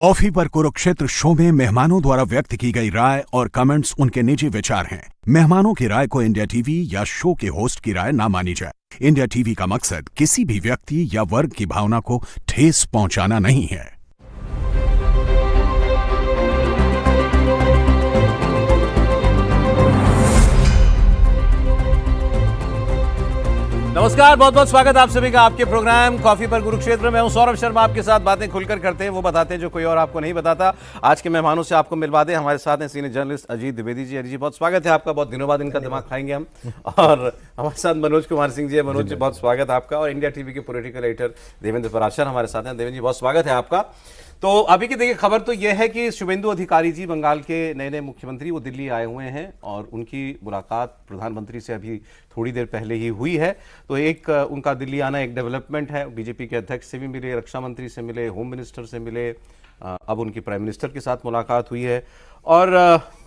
Coffee पर Kurukshetra show में मेहमानों द्वारा व्यक्त की गई राय और कमेंट्स उनके निजी विचार हैं। मेहमानों की राय को इंडिया टीवी या शो के होस्ट की राय ना मानी जाए। इंडिया टीवी का मकसद किसी भी व्यक्ति या वर्ग की भावना को ठेस पहुंचाना नहीं है। नमस्कार, बहुत बहुत स्वागत आप सभी का आपके प्रोग्राम कॉफी पर कुरुक्षेत्र में। हूं सौरभ शर्मा, आपके साथ बातें खुलकर करते हैं, वो बताते हैं जो कोई और आपको नहीं बताता। आज के मेहमानों से आपको मिलवा दें। हमारे साथ हैं सीनियर जर्नलिस्ट अजीत द्विवेदी जी। अजीत जी, बहुत स्वागत है आपका। बहुत दिनों बाद इनका दिमाग खाएंगे हम। और हमारे साथ मनोज कुमार सिंह जी है। मनोज जी, बहुत स्वागत है आपका। और इंडिया टीवी के पॉलिटिकल एडिटर देवेंद्र पराशर हमारे साथ हैं। देवेंद्र जी, बहुत स्वागत है आपका। तो अभी की देखिए खबर तो यह है कि शुभेंदु अधिकारी जी, बंगाल के नए मुख्यमंत्री, वो दिल्ली आए हुए हैं और उनकी मुलाकात प्रधानमंत्री से अभी थोड़ी देर पहले ही हुई है। तो एक उनका दिल्ली आना एक डेवलपमेंट है। बीजेपी के अध्यक्ष से भी मिले, रक्षा मंत्री से मिले, होम मिनिस्टर से मिले, अब उनकी प्राइम मिनिस्टर के साथ मुलाकात हुई है। और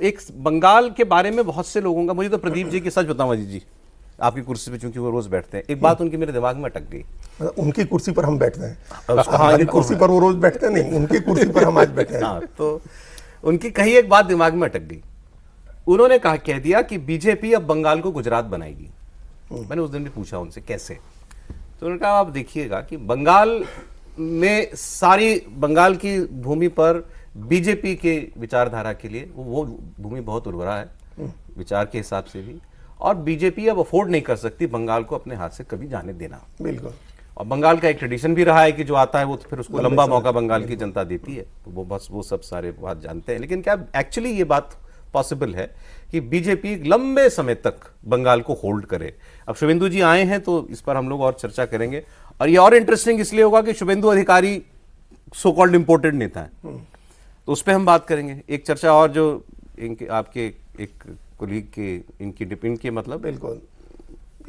एक बंगाल के बारे में बहुत से लोगों का, मुझे तो प्रदीप जी की सच बताऊं अजीत जी, आपकी कुर्सी पे चूंकि वो रोज बैठते हैं, एक बात उनकी मेरे दिमाग में अटक गई। उनकी कुर्सी पर हम बैठते हैं। हमारी कुर्सी पर वो रोज बैठते नहीं, उनकी कुर्सी पर हम आज बैठे हैं। तो उनकी कहीं एक बात दिमाग में अटक गई। उन्होंने कह दिया कि बीजेपी अब बंगाल को गुजरात बनाएगी। मैंने उस दिन भी पूछा उनसे कैसे, तो उन्होंने कहा आप देखिएगा कि बंगाल में सारी बंगाल की भूमि पर बीजेपी के विचारधारा के लिए वो भूमि बहुत उर्वरा है विचार के हिसाब से भी, और बीजेपी अब अफोर्ड नहीं कर सकती बंगाल को अपने हाथ से कभी जाने देना। बिल्कुल। और बंगाल का एक ट्रेडिशन भी रहा है कि जो आता है वो तो फिर उसको लंबा मौका बंगाल की जनता देती है। तो वो बस वो सब सारे बात जानते हैं। लेकिन क्या एक्चुअली ये बात पॉसिबल है कि बीजेपी लंबे समय तक बंगाल को होल्ड करे? अब शुभेंदु जी आए हैं तो इस पर हम लोग और चर्चा करेंगे। और ये और इंटरेस्टिंग इसलिए होगा कि शुभेंदु अधिकारी सो कॉल्ड इंपोर्टेड नेता है, तो उस पर हम बात करेंगे। एक चर्चा और जो इनके आपके एक कोलीग के इनके मतलब बिल्कुल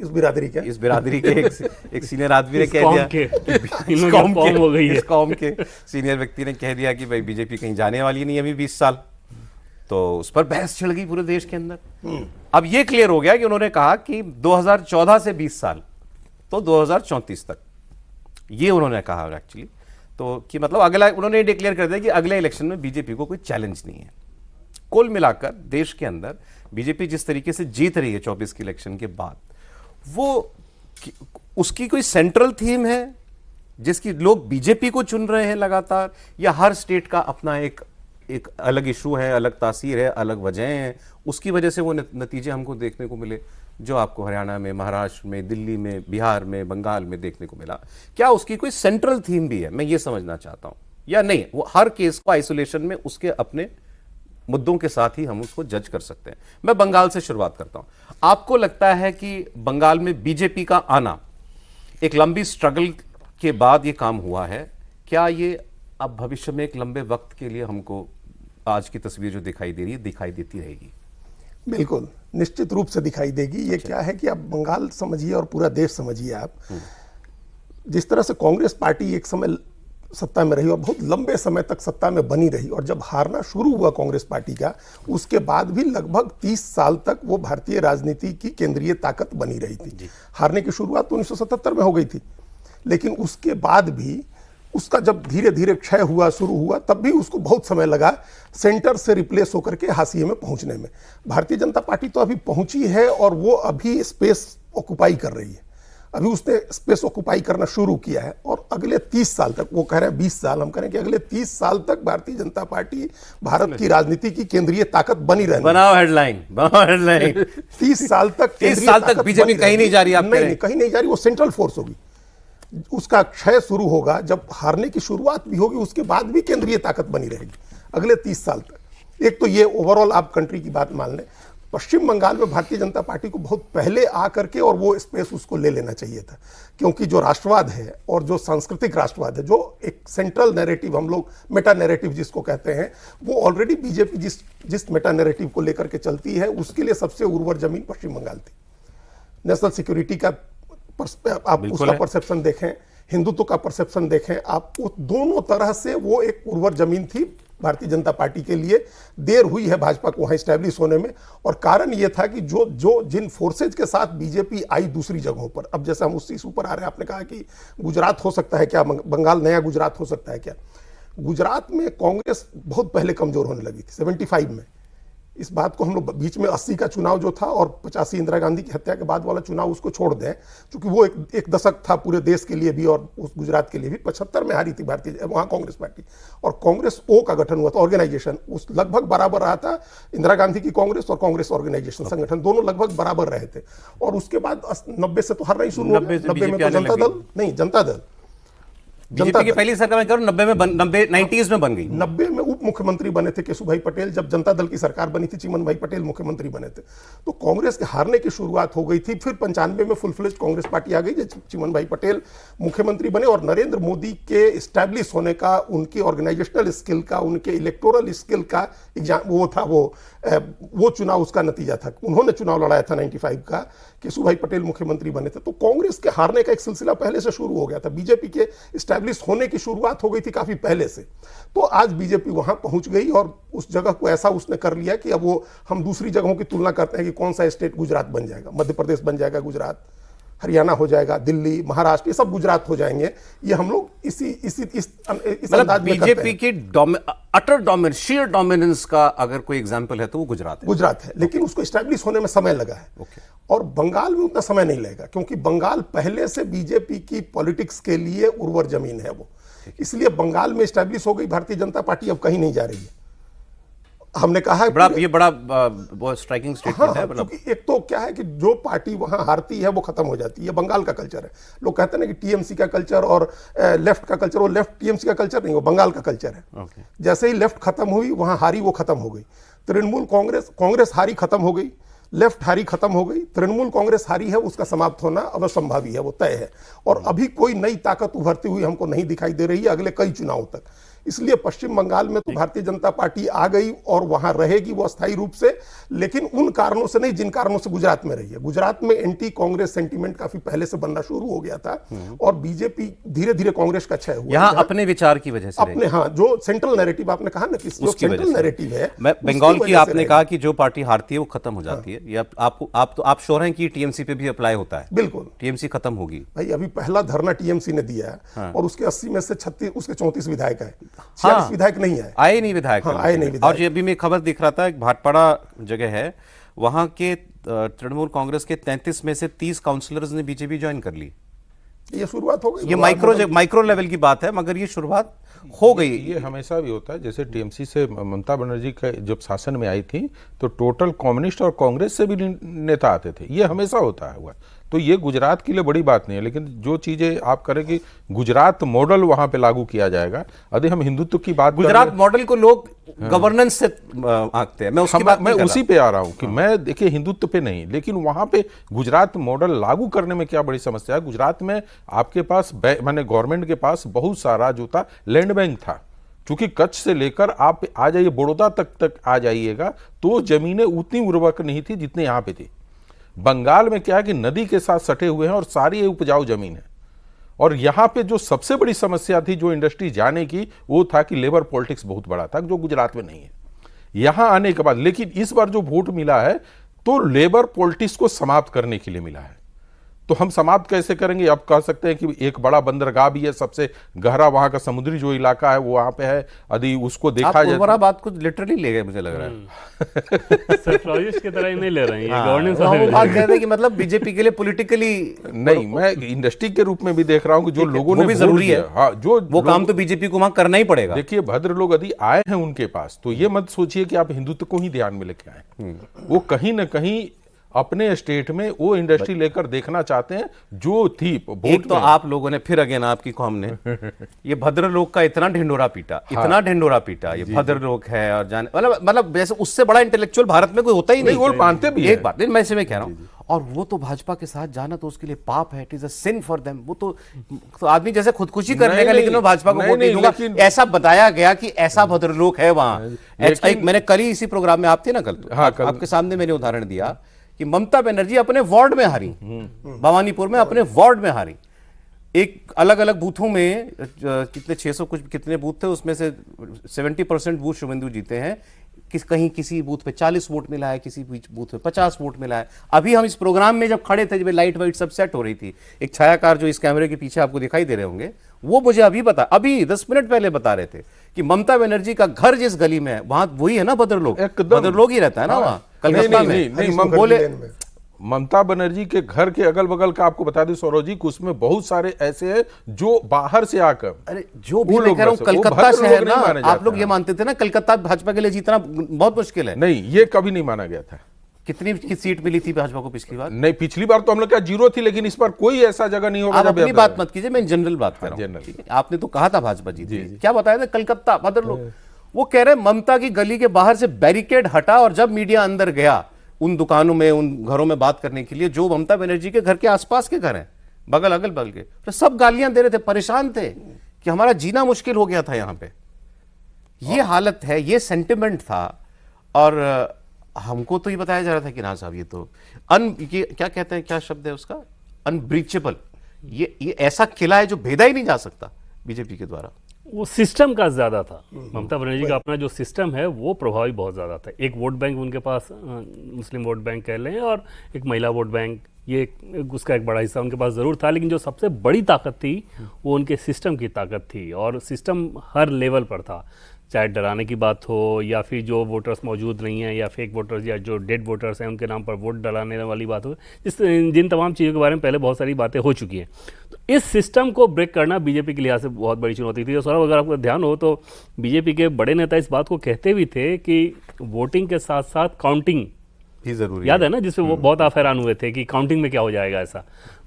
इस बिरादरी के एक सीनियर आदमी ने कह दिया, इस कौम के सीनियर व्यक्ति ने कह दिया कि भाई बीजेपी कहीं जाने वाली नहीं अभी 20 साल। तो उस पर बहस छिड़ गई पूरे देश के अंदर। अब ये क्लियर हो गया कि उन्होंने कहा कि 2014 से 20 साल तो 2034 तक, ये उन्होंने कहा एक्चुअली। तो कि मतलब अगला, उन्होंने डिक्लेयर कर दिया कि अगले इलेक्शन में बीजेपी को कोई चैलेंज नहीं है। कुल मिलाकर देश के अंदर बीजेपी जिस तरीके से जीत रही है 24 के इलेक्शन के बाद, वो उसकी कोई सेंट्रल थीम है जिसकी लोग बीजेपी को चुन रहे हैं लगातार, या हर स्टेट का अपना एक अलग इशू है, अलग तासीर है, अलग वजह है, उसकी वजह से वो नतीजे हमको देखने को मिले जो आपको हरियाणा में, महाराष्ट्र में, दिल्ली में, बिहार में, बंगाल में देखने को मिला? क्या उसकी कोई सेंट्रल थीम भी है? मैं ये समझना चाहता हूं, या नहीं वो हर केस को आइसोलेशन में उसके अपने मुद्दों के साथ ही हम उसको जज कर सकते हैं? मैं बंगाल से शुरुआत करता हूं। आपको लगता है कि बंगाल में बीजेपी का आना एक लंबी स्ट्रगल के बाद ये काम हुआ है? क्या ये अब भविष्य में एक लंबे वक्त के लिए हमको आज की तस्वीर जो दिखाई दे रही है दिखाई देती रहेगी? बिल्कुल, निश्चित रूप से दिखाई देगी। ये क्या है कि आप बंगाल समझिए और पूरा देश समझिए। आप जिस तरह से कांग्रेस पार्टी एक समय सत्ता में रही और बहुत लंबे समय तक सत्ता में बनी रही, और जब हारना शुरू हुआ कांग्रेस पार्टी का, उसके बाद भी लगभग 30 साल तक वो भारतीय राजनीति की केंद्रीय ताकत बनी रही थी। हारने की शुरुआत तो 1977 में हो गई थी, लेकिन उसके बाद भी उसका जब धीरे धीरे क्षय हुआ, शुरू हुआ, तब भी उसको बहुत समय लगा सेंटर से रिप्लेस होकर के हाशिए में पहुंचने में। भारतीय जनता पार्टी तो अभी पहुंची है और वो अभी स्पेस ऑक्युपाई कर रही है। अभी उसने स्पेस ऑक्युपाई करना शुरू किया है, और अगले 30 साल तक, वो कह रहे हैं 20 साल, हम कह रहे हैं कि अगले 30 साल तक भारतीय जनता पार्टी भारत की राजनीति की केंद्रीय ताकत बनी रहेगी। बनाओ हेडलाइन 30 साल तक बीजेपी कहीं नहीं जा रही। नहीं, कहीं नहीं जा रही। वो सेंट्रल फोर्स होगी। उसका क्षय शुरू होगा जब हारने की शुरुआत भी होगी, उसके बाद भी केंद्रीय ताकत बनी रहेगी अगले 30 साल तक। एक तो ये ओवरऑल आप कंट्री की बात मान लें। पश्चिम बंगाल में भारतीय जनता पार्टी को बहुत पहले आकर के और वो स्पेस उसको ले लेना चाहिए था, क्योंकि जो राष्ट्रवाद है और जो सांस्कृतिक राष्ट्रवाद है, जो एक सेंट्रल नैरेटिव हम लोग मेटा नैरेटिव जिसको कहते हैं, वो ऑलरेडी बीजेपी जिस मेटा नैरेटिव को लेकर के चलती है, उसके लिए सबसे उर्वर जमीन पश्चिम बंगाल थी। नेशनल सिक्योरिटी का आप उसका परसेप्शन देखें, हिंदुत्व का परसेप्शन देखें, आप दोनों तरह से वो एक उर्वर जमीन थी भारतीय जनता पार्टी के लिए। देर हुई है भाजपा को वहां स्टैब्लिश होने में, और कारण यह था कि जिन फोर्सेज के साथ बीजेपी आई दूसरी जगहों पर, अब जैसे हम उस इशू पर आ रहे हैं, आपने कहा कि गुजरात हो सकता है क्या, बंगाल नया गुजरात हो सकता है क्या, गुजरात में कांग्रेस बहुत पहले कमजोर होने लगी थी 75 में। इस बात को हम लोग बीच में 80 का चुनाव जो था और 85 इंदिरा गांधी की हत्या के बाद वाला चुनाव उसको छोड़ दें, क्योंकि वो एक दशक था पूरे देश के लिए भी और उस गुजरात के लिए भी। 75 में हारी थी भारतीय वहां कांग्रेस पार्टी, और कांग्रेस ओ का गठन हुआ था, ऑर्गेनाइजेशन उस लगभग बराबर रहा था। इंदिरा गांधी की कांग्रेस और कांग्रेस ऑर्गेनाइजेशन संगठन दोनों लगभग बराबर रहे थे। और उसके बाद 90 से तो हारना ही शुरू हो गया। 90 में तो जनता दल नहीं, जनता दल बीजेपी की पहली सरकार में करो 90s में बन गई। 90 में उप मुख्यमंत्री बने थे केशुभाई पटेल, जब जनता दल की सरकार बनी थी चिमन भाई पटेल मुख्यमंत्री बने थे। तो कांग्रेस के हारने की शुरुआत हो गई थी। फिर 95 में फुल फ्लेज कांग्रेस पार्टी आ गई जब चिमन भाई पटेल मुख्यमंत्री बने, और नरेंद्र मोदी के इस्टेब्लिश होने का, उनकी ऑर्गेनाइजेशनल स्किल का, उनके इलेक्टोरल स्किल का एग्जाम वो था, वो चुनाव उसका नतीजा था। उन्होंने चुनाव लड़ाया था 95 का, केशुभाई पटेल मुख्यमंत्री बने थे। तो कांग्रेस के हारने का एक सिलसिला पहले से शुरू हो गया था। बीजेपी के स्टैब्लिश होने की शुरुआत हो गई थी काफी पहले से। तो आज बीजेपी वहां पहुंच गई और उस जगह को ऐसा उसने कर लिया कि अब वो हम दूसरी जगहों की तुलना करते हैं कि कौन सा स्टेट गुजरात बन जाएगा, मध्य प्रदेश बन जाएगा गुजरात, हरियाणा हो जाएगा, दिल्ली, महाराष्ट्र, ये सब गुजरात हो जाएंगे। ये हम लोग इस अंदाज में बीजेपी की अटर डोमिनेंस, शेयर डोमिनेंस का अगर कोई एग्जांपल है तो वो गुजरात है। लेकिन उसको एस्टैब्लिश होने में समय लगा है। और बंगाल में उतना समय नहीं लगेगा, क्योंकि बंगाल पहले से बीजेपी की पॉलिटिक्स के लिए उर्वर जमीन है वो, इसलिए बंगाल में एस्टैब्लिश हो गई भारतीय जनता पार्टी, अब कहीं नहीं जा रही है। हमने कहा है ये बड़ा बहुत स्ट्राइकिंग स्टेटमेंट है। क्योंकि एक तो क्या है कि जो पार्टी वहां हारती है वो खत्म हो जाती है। बंगाल का कल्चर है। लोग कहते हैं ना कि टीएमसी का कल्चर और लेफ्ट का कल्चर, वो लेफ्ट टीएमसी का कल्चर नहीं, वो बंगाल का कल्चर है। जैसे ही लेफ्ट खत्म हुई, वहां हारी वो खत्म हो गई। तृणमूल कांग्रेस हारी खत्म हो गई, लेफ्ट हारी खत्म हो गई, तृणमूल कांग्रेस हारी है, उसका समाप्त होना अवश्यंभावी है, वो तय है। और अभी कोई नई ताकत उभरती हुई हमको नहीं दिखाई दे रही है अगले कई चुनावों तक। इसलिए पश्चिम बंगाल में तो भारतीय जनता पार्टी आ गई और वहां रहेगी वो अस्थायी रूप से, लेकिन उन कारणों से नहीं जिन कारणों से गुजरात में रही है। गुजरात में एंटी कांग्रेस सेंटीमेंट काफी पहले से बनना शुरू हो गया था और बीजेपी धीरे धीरे कांग्रेस का क्षय हुआ। यहाँ अपने विचार की वजह से, अपने जो सेंट्रल नैरेटिव आपने कहा ना कि सेंट्रल नैरेटिव है, बंगाल की आपने कहा कि जो पार्टी हारती है वो खत्म हो जाती है। ये आप श्योर हैं कि टीएमसी पे भी अप्लाई होता है? बिल्कुल, टीएमसी खत्म होगी भाई। अभी पहला धरना टीएमसी ने दिया है और उसके 80 में से 36 उसके 34 विधायक है, 46 विधायक नहीं है, आए नहीं विधायक। आए नहीं विधायक। और ये अभी मैं खबर दिख रहा था, एक भाटपाड़ा जगह है, वहां के तृणमूल कांग्रेस के 33 में से 30 काउंसलर्स ने बीजेपी ज्वाइन कर ली। ये शुरुआत हो गई। ये माइक्रो लेवल की बात है, मगर ये शुरुआत हो गई। ये हमेशा भी होता है। जैसे टीएमसी से ममता बनर्जी का जब शासन में आई थी तो टोटल कम्युनिस्ट और कांग्रेस से भी नेता आते थे। ये हमेशा होता है हुआ। तो ये गुजरात के लिए बड़ी बात नहीं है, लेकिन जो चीजें आप करें कि गुजरात मॉडल वहां पे लागू किया जाएगा। यदि हम हिंदुत्व की बात, गुजरात मॉडल को लोग गवर्नेंस से आंकते हैं। मैं उसी पे आ रहा हूं कि मैं देखिए हिंदुत्व पे नहीं, लेकिन वहां पे गुजरात मॉडल लागू करने में क्या बड़ी समस्या है। गुजरात में आपके पास माने गवर्नमेंट के पास बहुत सारा जो था लैंड बैंक था। चूंकि कच्छ से लेकर आप आ जाइए बड़ौदा तक आ जाइएगा तो जमीनें उतनी उर्वरक नहीं थी जितनी यहाँ पे थी। बंगाल में क्या है कि नदी के साथ सटे हुए हैं और सारी उपजाऊ जमीन है। और यहाँ पे जो सबसे बड़ी समस्या थी जो इंडस्ट्री जाने की, वो था कि लेबर पॉलिटिक्स बहुत बड़ा था, जो गुजरात में नहीं है। यहाँ आने के बाद लेकिन इस बार जो वोट मिला है तो लेबर पॉलिटिक्स को समाप्त करने के लिए मिला है। तो हम समाप्त कैसे करेंगे? अब कह सकते हैं कि एक बड़ा बंदरगाह भी है, सबसे गहरा वहां का समुद्री जो इलाका है वो वहां पे है। यदि उसको देखा जाए, आप बात कुछ लिटरली ले गए मुझे लग रहा है। सरप्राइज की तरह ही नहीं ले रहे हैं, ये गवर्नेंस वो बात कह रहे हैं कि मतलब बीजेपी के लिए पॉलिटिकली नहीं, मैं इंडस्ट्री के रूप में भी देख रहा हूँ कि जो लोगों ने भी जरूरी है। हाँ, जो वो काम तो बीजेपी को वहां करना ही पड़ेगा। देखिए भद्र लोग यदि आए हैं उनके पास, तो ये मत सोचिए कि आप हिंदुत्व को ही ध्यान में लेके आए। वो कहीं ना कहीं अपने स्टेट में वो इंडस्ट्री लेकर देखना चाहते हैं जो थी। एक तो आप लोगों ने फिर अगेन आपकी कौम ने ये भद्र लोग का इतना ढिंडोरा पीटा, इतना ढिंडोरा पीटा, ये भद्र लोग है और जाने मतलब जैसे उससे बड़ा इंटेलेक्चुअल भारत में कोई होता ही नहीं। वो मानते भी एक बात नहीं, मैं इसे कह रहा हूँ। और वो तो भाजपा के साथ जाना तो उसके लिए पाप है, it is a sin for them. वो तो आदमी जैसे खुदकुशी कर लेगा, लेकिन वो भाजपा को वोट नहीं दूंगा, ऐसा बताया गया कि ऐसा भद्र लोग है वहां। मैंने कल ही इसी प्रोग्राम में, आप थे ना कल, आपके सामने मैंने उदाहरण दिया कि ममता बनर्जी अपने वार्ड में हारी, भवानीपुर में अपने वार्ड में हारी। एक अलग अलग बूथों में कितने 600 कुछ कितने बूथ थे, उसमें से 70% बूथ शुभेंदु जीते हैं। कहीं किसी बूथ पे 40 वोट मिला है, किसी बूथ पे 50 वोट मिला है। अभी हम इस प्रोग्राम में जब खड़े थे, जब लाइट वाइट सब सेट हो रही थी, एक छायाकार जो इस कैमरे के पीछे आपको दिखाई दे रहे होंगे, वो मुझे अभी 10 मिनट पहले बता रहे थे कि ममता बनर्जी का घर जिस गली में है वहां वही है ना भद्रलोक, एकदम। भद्रलोक ही रहता है ना वहां कलकत्ता में। नहीं, बोले ममता बनर्जी के घर के अगल बगल का आपको बता दें सौरभ जी, उसमें बहुत सारे ऐसे हैं जो बाहर से आकर, अरे जो भी मैं कह रहा हूं कलकत्ता शहर ना, आप लोग ये मानते थे ना कलकत्ता भाजपा के लिए जीतना बहुत मुश्किल है। नहीं, ये कभी नहीं माना गया था। कितनी की सीट मिली थी भाजपा को पिछली बार? नहीं, पिछली बार तो हम लोग क्या 0 थी, लेकिन इस बार कोई ऐसा जगह नहीं होगा। आप अपनी बात मत कीजिए, मैं जनरल बात कर रहा हूं। जनरल आपने तो कहा था भाजपा जीती, क्या बताया था? कलकत्ता भद्रलोक। वो कह रहे ममता की गली के बाहर से बैरिकेड हटा और जब मीडिया अंदर गया उन दुकानों में, उन घरों में बात करने के लिए जो ममता बनर्जी के घर के आसपास के घर हैं, बगल अगल बगल के, तो सब गालियां दे रहे थे, परेशान थे कि हमारा जीना मुश्किल हो गया था यहां पे। ये हालत है, ये सेंटिमेंट था। और हमको तो ये बताया जा रहा था कि ना साहब ये तो ये क्या कहते हैं, क्या शब्द है उसका, अनब्रीचेबल, ये ऐसा किला है जो भेदा ही नहीं जा सकता बीजेपी के द्वारा। वो सिस्टम का ज्यादा था, ममता बनर्जी का अपना जो सिस्टम है वो प्रभावी बहुत ज्यादा था। एक वोट बैंक उनके पास, मुस्लिम वोट बैंक कह लें, और एक महिला वोट बैंक, ये उसका एक बड़ा हिस्सा उनके पास जरूर था, लेकिन जो सबसे बड़ी ताकत थी वो उनके सिस्टम की ताकत थी। और सिस्टम हर लेवल पर था, चाहे डराने की बात हो या फिर जो वोटर्स मौजूद नहीं हैं या फेक वोटर्स या जो डेड वोटर्स हैं उनके नाम पर वोट डलाने वाली बात हो, जिन तमाम चीज़ों के बारे में पहले बहुत सारी बातें हो चुकी हैं। तो इस सिस्टम को ब्रेक करना बीजेपी के लिहाज से बहुत बड़ी चुनौती थी। और सौरभ, अगर आपको ध्यान हो तो बीजेपी के बड़े नेता इस बात को कहते भी थे कि वोटिंग के साथ साथ काउंटिंग ही जरूरी याद है ना, जिसपे वो बहुत आप हैरान हुए थे कि काउंटिंग में क्या हो जाएगा ऐसा।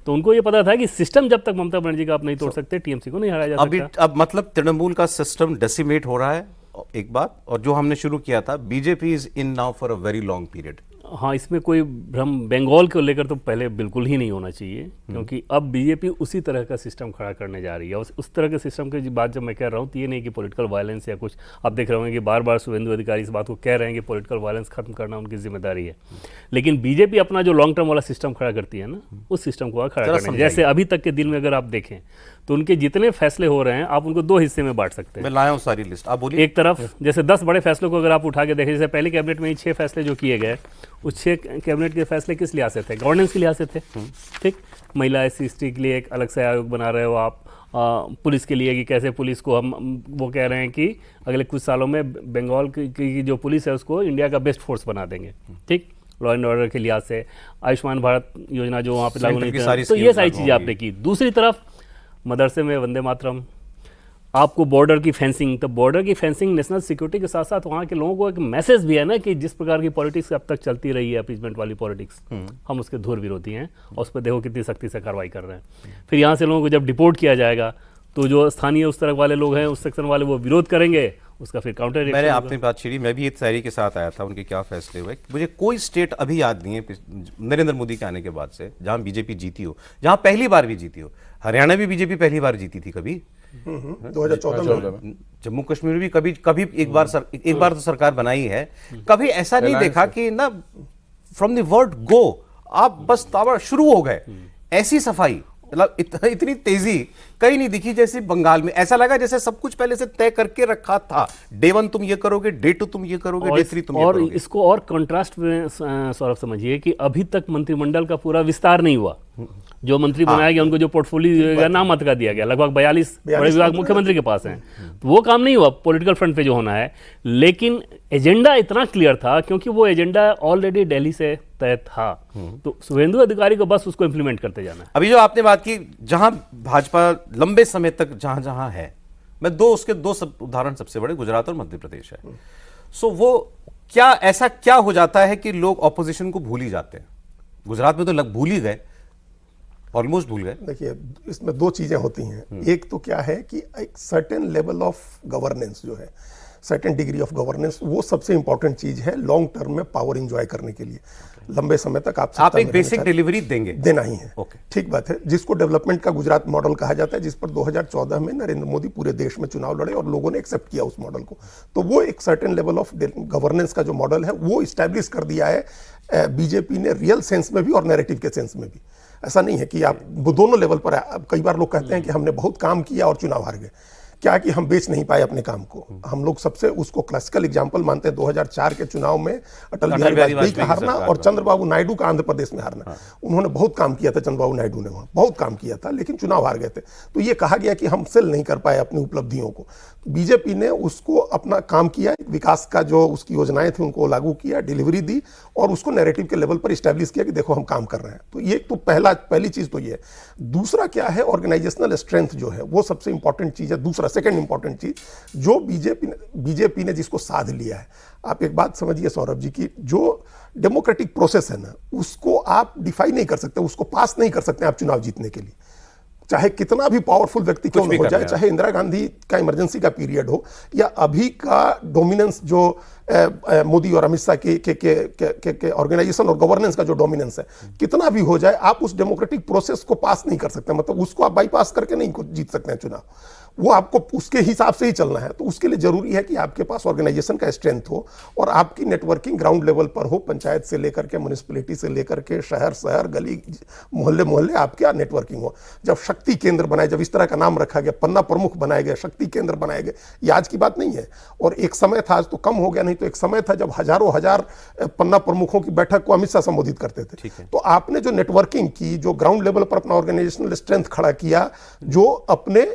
तो उनको ये पता था कि सिस्टम जब तक ममता बनर्जी का आप नहीं तोड़ सकते, टीएमसी को नहीं हराया जा सकता। अब मतलब तृणमूल का सिस्टम डेसिमेट हो रहा है, एक बात। और जो हमने शुरू किया था, BJP is in now for a very long period. हाँ, इसमें कोई भ्रम बंगाल को लेकर तो पहले बिल्कुल ही नहीं होना चाहिए, क्योंकि अब बीजेपी उसी तरह का सिस्टम खड़ा करने जा रही है। उस तरह के सिस्टम की बात जब मैं कह रहा हूँ तो ये नहीं कि पॉलिटिकल वायलेंस या कुछ, आप देख रहे होंगे कि बार बार शुभेंदु अधिकारी इस बात को कह रहे हैं कि पॉलिटिकल वायलेंस खत्म करना उनकी जिम्मेदारी है। लेकिन बीजेपी अपना जो लॉन्ग टर्म वाला सिस्टम खड़ा करती है ना, उस सिस्टम को खड़ा करना, जैसे अभी तक के दिन में अगर आप देखें तो उनके जितने फैसले हो रहे हैं आप उनको 2 हिस्से में बांट सकते हैं। मैं लाया हूं सारी लिस्ट, आप बोलिए। एक तरफ जैसे 10 बड़े फैसलों को अगर आप उठा के देखें, जैसे पहले कैबिनेट में ही 6 फैसले जो किए गए, उस 6 कैबिनेट के फैसले किस लिहाज से थे? गवर्नेंस के लिहाज से थे। ठीक, महिला SC/ST के लिए एक अलग से आयोग बना रहे हो आप, पुलिस के लिए कि कैसे पुलिस को हम, वो कह रहे हैं कि अगले कुछ सालों में बंगाल की जो पुलिस है उसको इंडिया का बेस्ट फोर्स बना देंगे। ठीक, लॉ एंड ऑर्डर के लिहाज से आयुष्मान भारत योजना जो वहाँ पे लागू नहीं थी, तो ये सारी चीज़ें आपने की। दूसरी तरफ मदरसे में वंदे मातरम, आपको बॉर्डर की फेंसिंग, तो बॉर्डर की फेंसिंग नेशनल सिक्योरिटी के साथ साथ वहाँ के लोगों को एक मैसेज भी है ना कि जिस प्रकार की पॉलिटिक्स अब तक चलती रही है, अपीजमेंट वाली पॉलिटिक्स, हम उसके धुर विरोधी हैं और उस पर देखो कितनी सख्ती से कार्रवाई कर रहे हैं। फिर यहाँ से लोगों को जब डिपोर्ट किया जाएगा तो जो स्थानीय उस तरफ वाले लोग हैं, उस सेक्शन वाले, वो विरोध करेंगे, उसका फिर काउंटर रिएक्शन। मैंने आपने बात छेड़ी, मैं भी एक तैयारी के साथ आया था, उनके क्या फैसले हुए। मुझे कोई स्टेट अभी याद नहीं है नरेंद्र मोदी के आने के बाद से जहां बीजेपी जीती हो, जहां पहली बार भी जीती हो। हरियाणा में बीजेपी पहली बार जीती थी कभी 2014 में। जम्मू कश्मीर में भी कभी एक बार तो सरकार बनाई है। कभी ऐसा नहीं देखा कि ना फ्रॉम द वर्ड गो आप बस ताबड़ शुरू हो गए। ऐसी सफाई, मतलब इतनी तेजी कहीं नहीं दिखी जैसे बंगाल में। ऐसा लगा जैसे सब कुछ पहले से तय करके रखा था। डे 1 तुम ये करोगे, डे 2 तुम ये करोगे, डे 3 तुम ये करोगे। इसको और कंट्रास्ट में सौरभ समझिए कि अभी तक मंत्रिमंडल का पूरा विस्तार नहीं हुआ। जो मंत्री बनाया गया उनको जो पोर्टफोलियो नामत का दिया गया, लगभग 42 बड़े विभाग मुख्यमंत्री के पास हैं, तो वो काम नहीं हुआ पॉलिटिकल फ्रंट पे जो होना है। लेकिन एजेंडा इतना क्लियर था क्योंकि वो एजेंडा ऑलरेडी दिल्ली से तय था, तो शुभेंदु अधिकारी को बस उसको इंप्लीमेंट करते जाना है। अभी जो आपने बात की, जहां भाजपा लंबे समय तक जहां जहां है, मैं उसके दो उदाहरण सबसे बड़े गुजरात और मध्य प्रदेश है। सो वो क्या ऐसा क्या हो जाता है कि लोग ऑपोजिशन को भूल ही जाते हैं? गुजरात में तो भूल ही गए, ऑलमोस्ट भूल गए। देखिए, इसमें 2 चीजें होती हैं। एक तो क्या है कि एक सर्टेन लेवल ऑफ गवर्नेंस जो है, सर्टेन डिग्री ऑफ गवर्नेंस, वो सबसे इंपॉर्टेंट चीज है लॉन्ग टर्म में पावर इंजॉय करने के लिए। लंबे समय तक आप एक बेसिक डिलीवरी देना ही है। ठीक बात है, जिसको डेवलपमेंट का गुजरात मॉडल कहा जाता है, जिस पर 2014 में नरेंद्र मोदी पूरे देश में चुनाव लड़े और लोगों ने एक्सेप्ट किया उस मॉडल को। तो वो एक सर्टेन लेवल ऑफ गवर्नेंस का जो मॉडल है वो इस्टेब्लिश कर दिया है बीजेपी ने, रियल सेंस में भी और नैरेटिव के सेंस में भी। ऐसा नहीं है कि आप दोनों लेवल पर, कई बार लोग कहते हैं कि हमने बहुत काम किया और चुनाव हार गए। क्या कि हम बेच नहीं पाए अपने काम को। हम लोग सबसे उसको क्लासिकल एग्जांपल मानते हैं 2004 के चुनाव में अटल बिहारी वाजपेयी का हारना और चंद्रबाबू नायडू का आंध्र प्रदेश में हारना। उन्होंने बहुत काम किया था, चंद्रबाबू नायडू ने वहां बहुत काम किया था, लेकिन चुनाव हार गए थे। तो ये कहा गया कि हम सेल नहीं कर पाए अपनी उपलब्धियों को। बीजेपी ने उसको अपना काम किया, विकास का जो उसकी योजनाएं थी उनको लागू किया, डिलीवरी दी और उसको नैरेटिव के लेवल पर इस्टेब्लिश किया कि देखो हम काम कर रहे हैं। तो ये तो पहली चीज तो ये है। दूसरा क्या है, ऑर्गेनाइजेशनल स्ट्रेंथ जो है वो सबसे इंपॉर्टेंट चीज है। दूसरा सेकंड इंपॉर्टेंट चीज जो बीजेपी ने जिसको साध लिया है, आप एक बात समझिए सौरभ जी की जो डेमोक्रेटिक प्रोसेस है ना, उसको आप डिफाई नहीं कर सकते, उसको पास नहीं कर सकते आप चुनाव जीतने के लिए, चाहे कितना भी पावरफुल व्यक्ति क्यों हो जाए, चाहे इंदिरा गांधी का इमरजेंसी का पीरियड हो या अभी का डोमिनेंस जो मोदी और अमित शाह के ऑर्गेनाइजेशन और गवर्नेंस का जो डोमिनेंस है, कितना भी हो जाए आप उस डेमोक्रेटिक प्रोसेस को पास नहीं कर सकते, मतलब उसको आप बाईपास करके नहीं जीत सकते हैं चुनाव। वो आपको उसके हिसाब से ही चलना है। तो उसके लिए जरूरी है कि आपके पास ऑर्गेनाइजेशन का स्ट्रेंथ हो और आपकी नेटवर्किंग ग्राउंड लेवल पर हो, पंचायत से लेकर के म्युनिसिपैलिटी से लेकर के शहर गली मोहल्ले आपके नेटवर्किंग हो। जब शक्ति केंद्र बनाए, जब इस तरह का नाम रखा गया, पन्ना प्रमुख बनाए गए, शक्ति केंद्र बनाए गए, ये आज की बात नहीं है। और एक समय था, आज तो कम हो गया, नहीं तो एक समय था जब हजारों हजार पन्ना प्रमुखों की बैठक को अमित शाह संबोधित करते थे। तो आपने जो नेटवर्किंग की, जो ग्राउंड लेवल पर अपना ऑर्गेनाइजेशनल स्ट्रेंथ खड़ा किया, जो अपने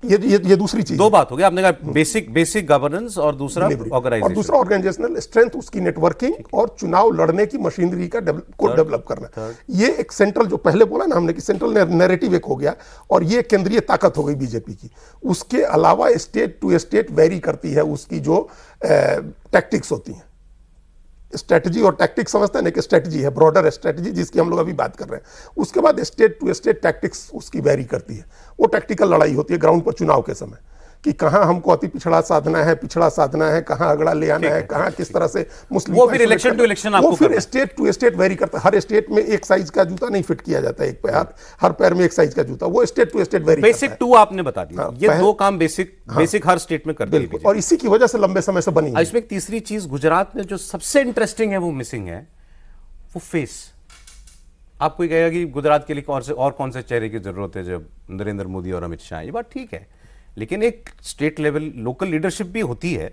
ये दूसरी चीज, दो बात हो गई। आपने कहा बेसिक गवर्नेंस और दूसरा ऑर्गेनाइजेशन, और दूसरा ऑर्गेनाइजेशनल स्ट्रेंथ, उसकी नेटवर्किंग और चुनाव लड़ने की मशीनरी का डेवलप करना। ये एक सेंट्रल, जो पहले बोला ना हमने कि सेंट्रल नैरेटिव एक हो गया और ये केंद्रीय ताकत हो गई बीजेपी की। उसके अलावा स्टेट टू स्टेट वेरी करती है उसकी जो टैक्टिक्स होती हैं। स्ट्रेटजी और टैक्टिक्स समझते हैं ना, कि स्ट्रेटजी है ब्रॉडर स्ट्रेटजी जिसकी हम लोग अभी बात कर रहे हैं। उसके बाद स्टेट टू स्टेट टैक्टिक्स उसकी वेरी करती है। वो टैक्टिकल लड़ाई होती है ग्राउंड पर चुनाव के समय, कि कहां हमको अति पिछड़ा साधना है, कहां अगड़ा ले आना है, कहां किस तरह से मुस्लिम, वो फिर इलेक्शन टू इलेक्शन आपको, वो फिर स्टेट टू स्टेट वेरी करता है। हर स्टेट में एक साइज का जूता नहीं फिट किया जाता है, एक पैर, हर पैर में एक साइज का जूता, वो state to state vary. Basic टू आपने बता दिया, ये दो काम बेसिक हर स्टेट में करते हैं, और इसी की वजह से लंबे समय से बनी है। इसमें एक तीसरी चीज गुजरात में जो सबसे इंटरेस्टिंग है, वो मिसिंग है, वो फेस। आप कोई कहेगा कि गुजरात के लिए कौन से चेहरे की जरूरत है जब नरेंद्र मोदी और अमित शाह, ये बात ठीक है, लेकिन एक स्टेट लेवल लोकल लीडरशिप भी होती है।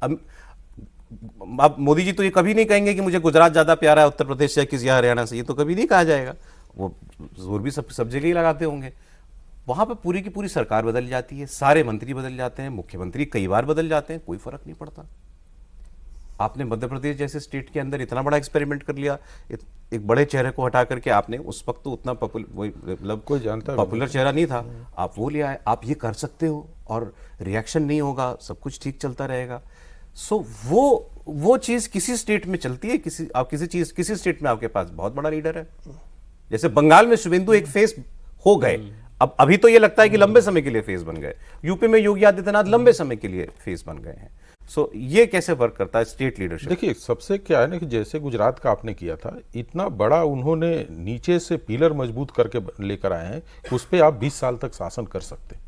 अब मोदी जी तो ये कभी नहीं कहेंगे कि मुझे गुजरात ज्यादा प्यारा है उत्तर प्रदेश से किसी हरियाणा से, ये तो कभी नहीं कहा जाएगा। वो जोर भी सब जगह ही लगाते होंगे। वहां पर पूरी की पूरी सरकार बदल जाती है, सारे मंत्री बदल जाते हैं, मुख्यमंत्री कई बार बदल जाते हैं, कोई फर्क नहीं पड़ता। आपने मध्य प्रदेश जैसे स्टेट के अंदर इतना बड़ा एक्सपेरिमेंट कर लिया, एक बड़े चेहरे को हटा करके आपने, उस वक्त तो उतना मतलब कोई जानता पॉपुलर चेहरा नहीं था, आप वो ले आए। आप ये कर सकते हो और रिएक्शन नहीं होगा, सब कुछ ठीक चलता रहेगा। सो वो चीज किसी स्टेट में चलती है, किसी स्टेट में आपके पास बहुत बड़ा लीडर है। जैसे बंगाल में शुभेंदु एक फेस हो गए, अब अभी तो ये लगता है कि लंबे समय के लिए फेस बन गए। यूपी में योगी आदित्यनाथ लंबे समय के लिए फेस बन गए हैं। सो ये कैसे वर्क करता है स्टेट लीडरशिप? देखिए, सबसे क्या है ना कि जैसे गुजरात का आपने किया था, इतना बड़ा उन्होंने नीचे से पिलर मजबूत करके लेकर आए हैं, उस पर आप 20 साल तक शासन कर सकते हैं।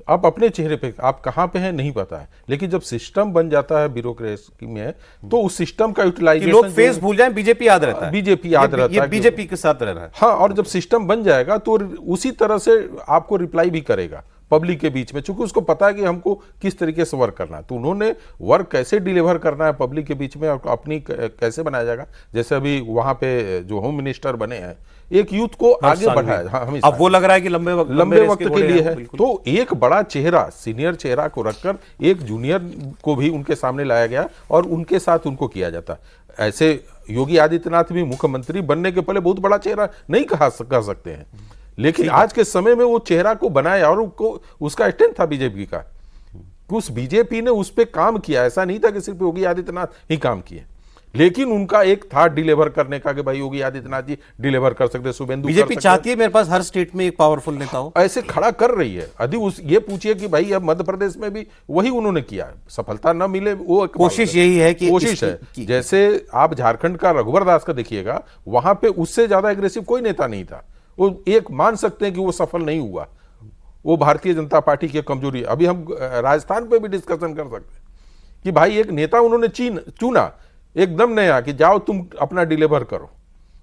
आप अपने चेहरे पे आप कहाँ पे हैं नहीं पता है, लेकिन जब सिस्टम बन जाता है ब्यूरोक्रेसी में, तो उस सिस्टम का यूटिलाइजेशन, लोग फेस भूल जाएं, बीजेपी याद रहता है, बीजेपी याद रहता है, बीजेपी के साथ रहना है। हाँ, और जब सिस्टम बन जाएगा तो उसी तरह से आपको रिप्लाई भी करेगा पब्लिक के बीच में, चूंकि उसको पता है कि हमको किस तरीके से वर्क करना है। तो उन्होंने वर्क कैसे डिलीवर करना है पब्लिक के बीच में और अपनी कैसे बनाया जाएगा। जैसे अभी वहां पे जो होम मिनिस्टर बने हैं, एक यूथ को आगे बढ़ाया। हाँ, अब वो लग रहा है कि लंबे वक्त के लिए है। तो एक बड़ा चेहरा, सीनियर चेहरा को रखकर एक जूनियर को भी उनके सामने लाया गया और उनके साथ उनको किया जाता। ऐसे योगी आदित्यनाथ भी मुख्यमंत्री बनने के पहले बहुत बड़ा चेहरा नहीं कह सकते हैं, लेकिन आज के समय में वो चेहरा को बनाया और उसका स्टैंड था बीजेपी का। उस बीजेपी ने उस पर काम किया, ऐसा नहीं था कि सिर्फ योगी आदित्यनाथ ही काम किए, लेकिन उनका एक था डिलीवर करने का कि भाई योगी आदित्यनाथ जी डिलीवर कर सकते, शुभेंदु बीजेपी चाहती है मेरे पास हर स्टेट में एक पावरफुल नेता हो, ऐसे खड़ा कर रही है। यदि ये पूछिए कि भाई अब मध्य प्रदेश में भी वही उन्होंने किया, सफलता न मिले वो कोशिश यही है कि कोशिश है। जैसे आप झारखंड का रघुवर दास का देखिएगा, वहां पे उससे ज्यादा एग्रेसिव कोई नेता नहीं था। वो एक मान सकते हैं कि वो सफल नहीं हुआ, वो भारतीय जनता पार्टी की कमजोरी। अभी हम राजस्थान पे भी डिस्कशन कर सकते हैं कि भाई एक नेता उन्होंने चुना एकदम नया कि जाओ तुम अपना डिलीवर करो,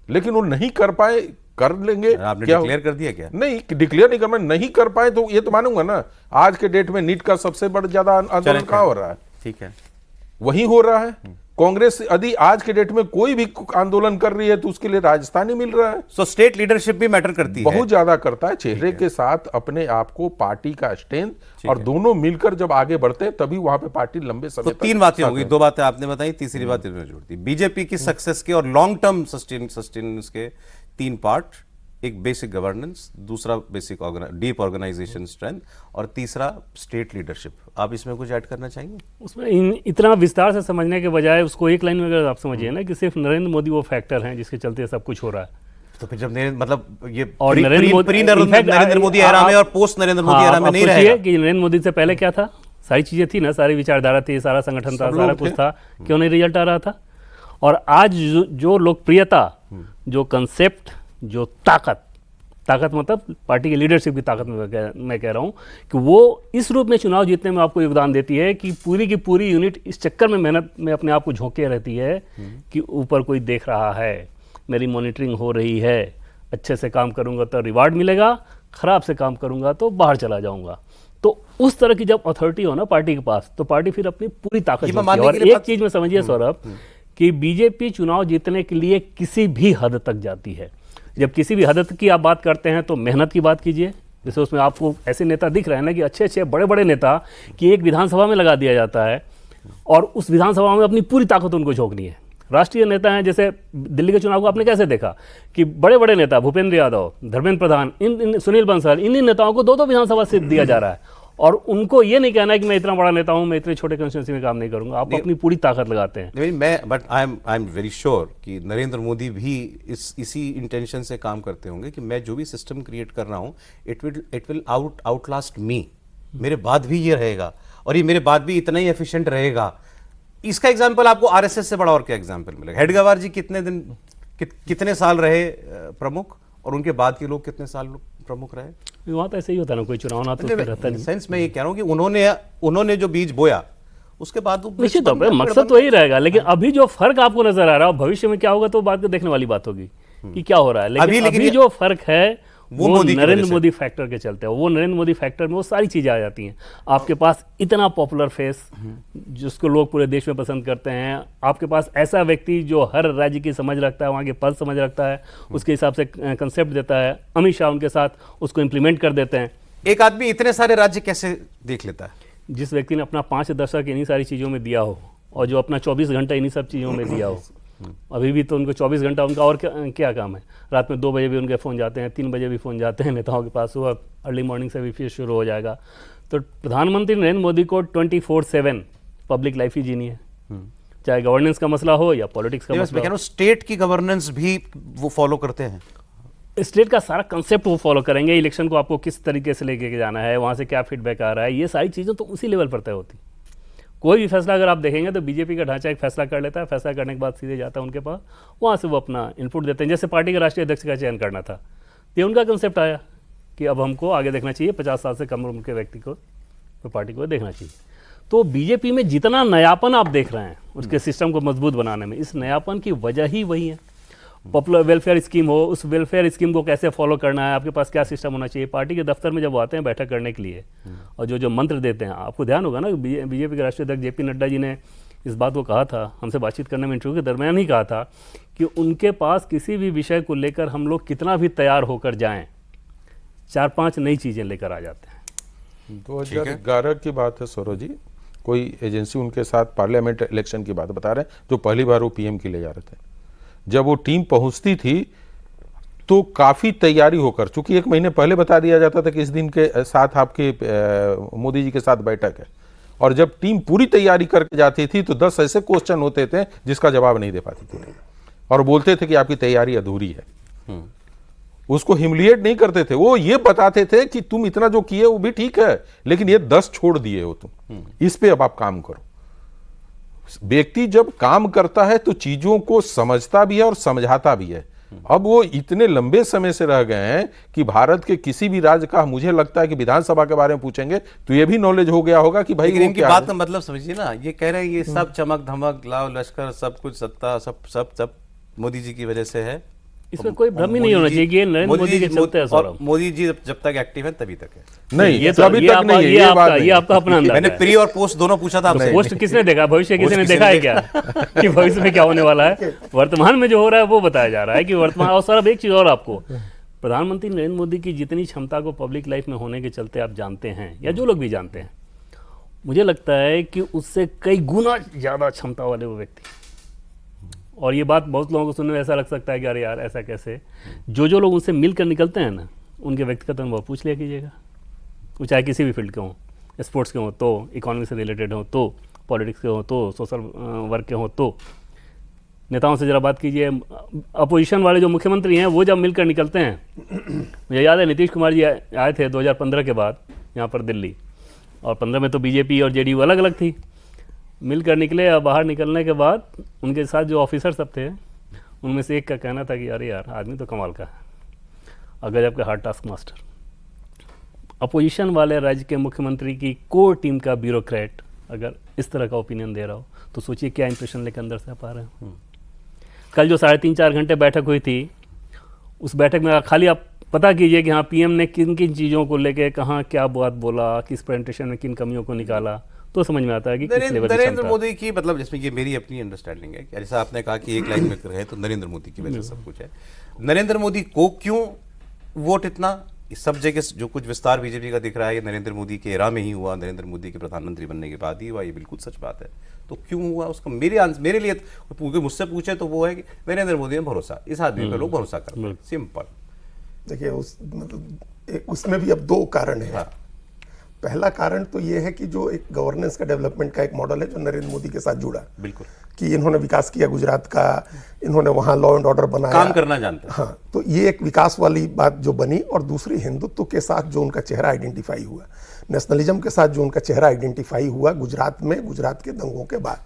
लेकिन वो नहीं कर पाए। कर लेंगे, आपने डिक्लेयर कर दिया क्या? नहीं, डिक्लेयर नहीं करना, नहीं कर पाए तो ये तो मानूंगा ना। आज के डेट में नीट का सबसे बड़ा ज्यादा आंदोलन कहां हो रहा है? ठीक है, वही हो रहा है। कांग्रेस यदि आज के डेट में कोई भी आंदोलन कर रही है तो उसके लिए राजस्थानी मिल रहा है। सो स्टेट लीडरशिप भी मैटर करती है, बहुत ज्यादा करता है। चेहरे के साथ अपने आप को, पार्टी का स्ट्रेंथ, और दोनों मिलकर जब आगे बढ़ते हैं तभी वहां पे पार्टी लंबे समय तो तक। तीन बातें होगी, दो बातें आपने बताई, तीसरी बात इसमें जोड़ दी। बीजेपी की सक्सेस के और लॉन्ग टर्म सस्टेनेंस के तीन पार्ट, एक बेसिक गवर्नेंस, दूसरा बेसिक डीप ऑर्गेनाइजेशन स्ट्रेंथ, और तीसरा स्टेट लीडरशिप। आप इसमें कुछ ऐड करना चाहेंगे? उसमें इतना विस्तार से समझने के बजाय उसको एक लाइन में अगर आप समझिए ना कि सिर्फ नरेंद्र मोदी वो फैक्टर हैं जिसके चलते सब कुछ हो रहा है। तो फिर जब मतलब ये और नरेंद्र मोदी एरा में और पोस्ट नरेंद्र मोदी एरा में नहीं रहेगा कि नरेंद्र मोदी से पहले क्या था, सारी चीजें थी ना, सारी विचारधारा थी, सारा संगठन था, सारा कुछ था, क्यों नहीं रिजल्ट आ रहा था? और आज जो लोकप्रियता, जो कंसेप्ट, जो ताकत मतलब पार्टी की लीडरशिप की ताकत में मैं कह रहा हूँ कि वो इस रूप में चुनाव जीतने में आपको योगदान देती है कि पूरी की पूरी यूनिट इस चक्कर में मेहनत में अपने आप को झोंके रहती है कि ऊपर कोई देख रहा है, मेरी मॉनिटरिंग हो रही है, अच्छे से काम करूँगा तो रिवार्ड मिलेगा, खराब से काम करूँगा तो बाहर चला जाऊँगा। तो उस तरह की जब अथॉरिटी हो ना पार्टी के पास, तो पार्टी फिर अपनी पूरी ताकत। और एक चीज़ में समझिए सौरभ कि बीजेपी चुनाव जीतने के लिए किसी भी हद तक जाती है। जब किसी भी हद की आप बात करते हैं तो मेहनत की बात कीजिए। जैसे उसमें आपको ऐसे नेता दिख रहे हैं ना कि अच्छे बड़े बड़े नेता कि एक विधानसभा में लगा दिया जाता है और उस विधानसभा में अपनी पूरी ताकत उनको झोंकनी है। राष्ट्रीय नेता हैं, जैसे दिल्ली के चुनाव को आपने कैसे देखा कि बड़े बड़े नेता भूपेंद्र यादव, धर्मेंद्र प्रधान, इन सुनील बंसल, इन नेताओं को दो विधानसभा सीट दिया जा रहा है और उनको ये नहीं कहना है कि मैं इतना बड़ा नेता हूं, मैं इतने छोटे कंस्टिट्यूंसी में काम नहीं करूंगा। आप अपनी पूरी ताकत लगाते हैं। नहीं, मैं आई एम वेरी श्योर कि नरेंद्र मोदी भी इसी इंटेंशन से काम करते होंगे कि मैं जो भी सिस्टम क्रिएट कर रहा हूं इट विल आउटलास्ट मी, मेरे बाद भी ये रहेगा और ये मेरे बाद भी इतना ही एफिशिएंट रहेगा। इसका एग्जाम्पल आपको आरएसएस से बड़ा और क्या एग्जाम्पल मिलेगा? हेडगेवार जी कितने साल रहे प्रमुख और उनके बाद के लोग कितने साल प्रमुख रहे? वहाँ तो ऐसे ही होता है ना, कोई चुनाव ना तो रहता नहीं। सेंस में ये कह रहा हूँ कि उन्होंने जो बीज बोया उसके बाद निश्चित तौर पर मकसद तो यही रहेगा। लेकिन अभी जो फर्क आपको नजर आ रहा है, भविष्य में क्या होगा तो बात को देखने वाली बात होगी कि क्या हो रहा है। लेकिन अभी जो फर्क है वो नरेंद्र मोदी फैक्टर के चलते है। वो नरेंद्र मोदी फैक्टर में वो सारी चीजें आ जाती हैं। आपके पास इतना पॉपुलर फेस जिसको लोग पूरे देश में पसंद करते हैं, आपके पास ऐसा व्यक्ति जो हर राज्य की समझ रखता है, वहाँ के पल्स समझ रखता है, उसके हिसाब से कंसेप्ट देता है। अमित शाह उनके साथ उसको इम्प्लीमेंट कर देते हैं। एक आदमी इतने सारे राज्य कैसे देख लेता है? जिस व्यक्ति ने अपना 5 दशक इन्हीं सारी चीज़ों में दिया हो और जो अपना 24 घंटा इन्हीं सब चीज़ों में दिया हो। अभी भी तो उनको 24 घंटा उनका और क्या काम है? रात में 2 बजे भी उनके फ़ोन जाते हैं, 3 बजे भी फ़ोन जाते हैं नेताओं के पास, सुबह अर्ली मॉर्निंग से भी फिर शुरू हो जाएगा। तो प्रधानमंत्री नरेंद्र मोदी को 24/7 पब्लिक लाइफ ही जीनी है, चाहे गवर्नेंस का मसला हो या पॉलिटिक्स का मसला हो। स्टेट की गवर्नेंस भी वो फॉलो करते हैं, स्टेट का सारा कंसेप्ट वो फॉलो करेंगे। इलेक्शन को आपको किस तरीके से लेके जाना है, वहाँ से क्या फीडबैक आ रहा है, ये सारी चीज़ें तो उसी लेवल पर तय होती। कोई भी फैसला अगर आप देखेंगे तो बीजेपी का ढांचा एक फैसला कर लेता है, फैसला करने के बाद सीधे जाता है उनके पास, वहाँ से वो अपना इनपुट देते हैं। जैसे पार्टी के राष्ट्रीय अध्यक्ष का चयन करना था, ये उनका कंसेप्ट आया कि अब हमको आगे देखना चाहिए, 50 साल से कम उम्र के व्यक्ति को तो पार्टी को देखना चाहिए। तो बीजेपी में जितना नयापन आप देख रहे हैं उसके सिस्टम को मजबूत बनाने में, इस नयापन की वजह ही वही है। पॉपुलर वेलफेयर स्कीम हो, उस वेलफेयर स्कीम को कैसे फॉलो करना है, आपके पास क्या सिस्टम होना चाहिए। पार्टी के दफ्तर में जब वो आते हैं बैठक करने के लिए और जो मंत्र देते हैं, आपको ध्यान होगा ना बीजेपी के राष्ट्रीय अध्यक्ष JP नड्डा जी ने इस बात को कहा था, हमसे बातचीत करने में इंटरव्यू के दरमियान ही कहा था कि उनके पास किसी भी विषय को लेकर हम लोग कितना भी तैयार होकर जाएं, 4-5 नई चीज़ें लेकर आ जाते हैं। 2011 की बात है सौरभ जी, कोई एजेंसी उनके साथ पार्लियामेंट इलेक्शन की बात बता रहे हैं, जो पहली बार वो PM के लिए जा रहे थे। जब वो टीम पहुंचती थी तो काफ़ी तैयारी होकर, चूंकि 1 महीने पहले बता दिया जाता था कि इस दिन के साथ आपके मोदी जी के साथ बैठक है, और जब टीम पूरी तैयारी करके जाती थी तो 10 ऐसे क्वेश्चन होते थे जिसका जवाब नहीं दे पाती थी और बोलते थे कि आपकी तैयारी अधूरी है। उसको हिमलिएट नहीं करते थे, वो ये बताते थे कि तुम इतना जो किए वो भी ठीक है, लेकिन ये 10 छोड़ दिए हो तुम, इस पे अब आप काम करो। व्यक्ति जब काम करता है तो चीजों को समझता भी है और समझाता भी है। अब वो इतने लंबे समय से रह गए हैं कि भारत के किसी भी राज्य का, मुझे लगता है कि विधानसभा के बारे में पूछेंगे तो ये भी नॉलेज हो गया होगा कि भाई इनकी बात का मतलब समझिए ना, ये कह रहे हैं ये सब चमक धमक लाव लश्कर सब कुछ सत्ता सब मोदी जी की वजह से है। इसमें कोई भ्रम ही नहीं होना चाहिए कि ये नरेंद्र मोदी के चलते है सौरभ। मोदी जी जब तक एक्टिव है तभी तक है। नहीं, ये तो अभी तक नहीं है, ये बात नहीं। ये आपका अपना अंदाजा मैंने है। प्री और पोस्ट दोनों पूछा था आपसे। पोस्ट किसने देखा, भविष्य किसी ने किसी देखा ने है क्या कि भविष्य में क्या होने वाला है? वर्तमान में जो हो रहा है वो बताया जा रहा है कि वर्तमान। और सर अब एक चीज और, आपको प्रधानमंत्री नरेंद्र मोदी की जितनी क्षमता को पब्लिक लाइफ में होने के चलते आप जानते हैं, या जो लोग भी जानते हैं, मुझे लगता है कि उससे कई गुना ज़्यादा क्षमता वाले वो व्यक्ति। और ये बात बहुत लोगों को सुनने में ऐसा लग सकता है कि अरे यार ऐसा कैसे। जो लोग उनसे मिलकर निकलते हैं ना, उनके व्यक्तिगत अनुभव पूछ लिया कीजिएगा। वो चाहे किसी भी फील्ड के हों, स्पोर्ट्स के हों तो, इकोनॉमी से रिलेटेड हों तो, पॉलिटिक्स के हों तो, सोशल वर्क के हों तो। नेताओं से ज़रा बात कीजिए। अपोजिशन वाले जो मुख्यमंत्री हैं वो जब मिलकर निकलते हैं, मुझे याद है नीतीश कुमार जी आए थे 2015 के बाद यहाँ पर दिल्ली, और 15 में तो बीजेपी और जेडीयू अलग अलग थी। मिलकर निकले, और बाहर निकलने के बाद उनके साथ जो ऑफिसर सब थे, उनमें से एक का कहना था कि अरे यार आदमी तो कमाल का है, और गजब का हार्ड टास्क मास्टर। अपोजिशन वाले राज्य के मुख्यमंत्री की कोर टीम का ब्यूरोक्रेट अगर इस तरह का ओपिनियन दे रहा हो तो सोचिए क्या इंप्रेशन लेकर अंदर से आप आ रहे हैं। कल जो 3.5-4 घंटे बैठक हुई थी, उस बैठक में खाली आप पता कीजिए कि हाँ पीएम ने किन किन चीज़ों को लेके कहाँ क्या बात बोला, किस प्रेजेंटेशन में किन कमियों को निकाला, तो समझ में आता है कि किस लेवल की नरेंद्र मोदी की, मतलब जिसमें ये मेरी अपनी अंडरस्टैंडिंग है कि जैसा आपने कहा कि एक लाइन में रहे तो नरेंद्र मोदी की वजह से सब कुछ है। नरेंद्र मोदी को क्यों वोट इतना, इस सब जगह जो कुछ विस्तार बीजेपी का दिख रहा है ये नरेंद्र मोदी के एरा में ही हुआ, नरेंद्र मोदी के प्रधानमंत्री बनने के बाद ही हुआ, ये बिल्कुल सच बात है। तो क्यों हुआ उसका मेरे लिए मुझसे पूछे तो वो है कि नरेंद्र मोदी में भरोसा, इस आदमी पर लोग भरोसा करते हैं, सिंपल। देखिए उसमें भी अब 2 कारण है। पहला कारण तो ये है कि जो एक गवर्नेंस का डेवलपमेंट का एक मॉडल है जो नरेंद्र मोदी के साथ जुड़ा, बिल्कुल, कि इन्होंने विकास किया गुजरात का, इन्होंने वहाँ लॉ एंड ऑर्डर बनाया, काम करना जानते हैं। हाँ, तो ये एक विकास वाली बात जो बनी। और दूसरी हिंदुत्व के साथ जो उनका चेहरा आइडेंटिफाई हुआ, नेशनलिज्म के साथ जो उनका चेहरा आइडेंटिफाई हुआ गुजरात में, गुजरात के दंगों के बाद,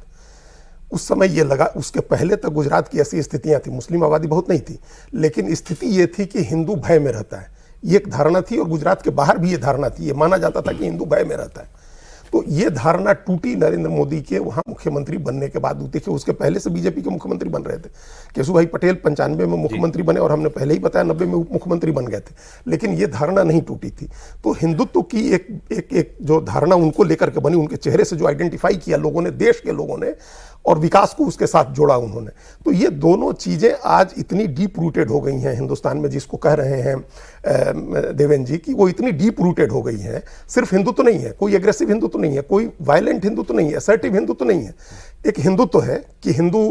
उस समय ये लगा, उसके पहले तक गुजरात की ऐसी स्थितियां थी, मुस्लिम आबादी बहुत नहीं थी, लेकिन स्थिति ये थी कि हिंदू भय में रहता है, ये एक धारणा थी। और गुजरात के बाहर भी ये धारणा थी, ये माना जाता था कि हिंदू भय में रहता है। तो ये धारणा टूटी नरेंद्र मोदी के वहाँ मुख्यमंत्री बनने के बाद। देखिए उसके पहले से बीजेपी के मुख्यमंत्री बन रहे थे, केशुभाई पटेल 95 में मुख्यमंत्री बने, और हमने पहले ही बताया 90 में उप मुख्यमंत्री बन गए थे, लेकिन ये धारणा नहीं टूटी थी। तो हिंदुत्व की एक जो धारणा उनको लेकर के बनी, उनके चेहरे से जो आइडेंटिफाई किया लोगों ने, देश के लोगों ने, और विकास को उसके साथ जोड़ा उन्होंने। तो ये दोनों चीज़ें आज इतनी डीप रूटेड हो गई हैं हिंदुस्तान में, जिसको कह रहे हैं देवेंद्र जी, कि वो इतनी डीप रूटेड हो गई हैं। सिर्फ हिंदुत्व नहीं है, कोई एग्रेसिव हिंदुत्व नहीं है, कोई वायलेंट हिंदुत्व नहीं है, असर्टिव हिंदुत्व नहीं है। एक हिंदुत्व है कि हिंदू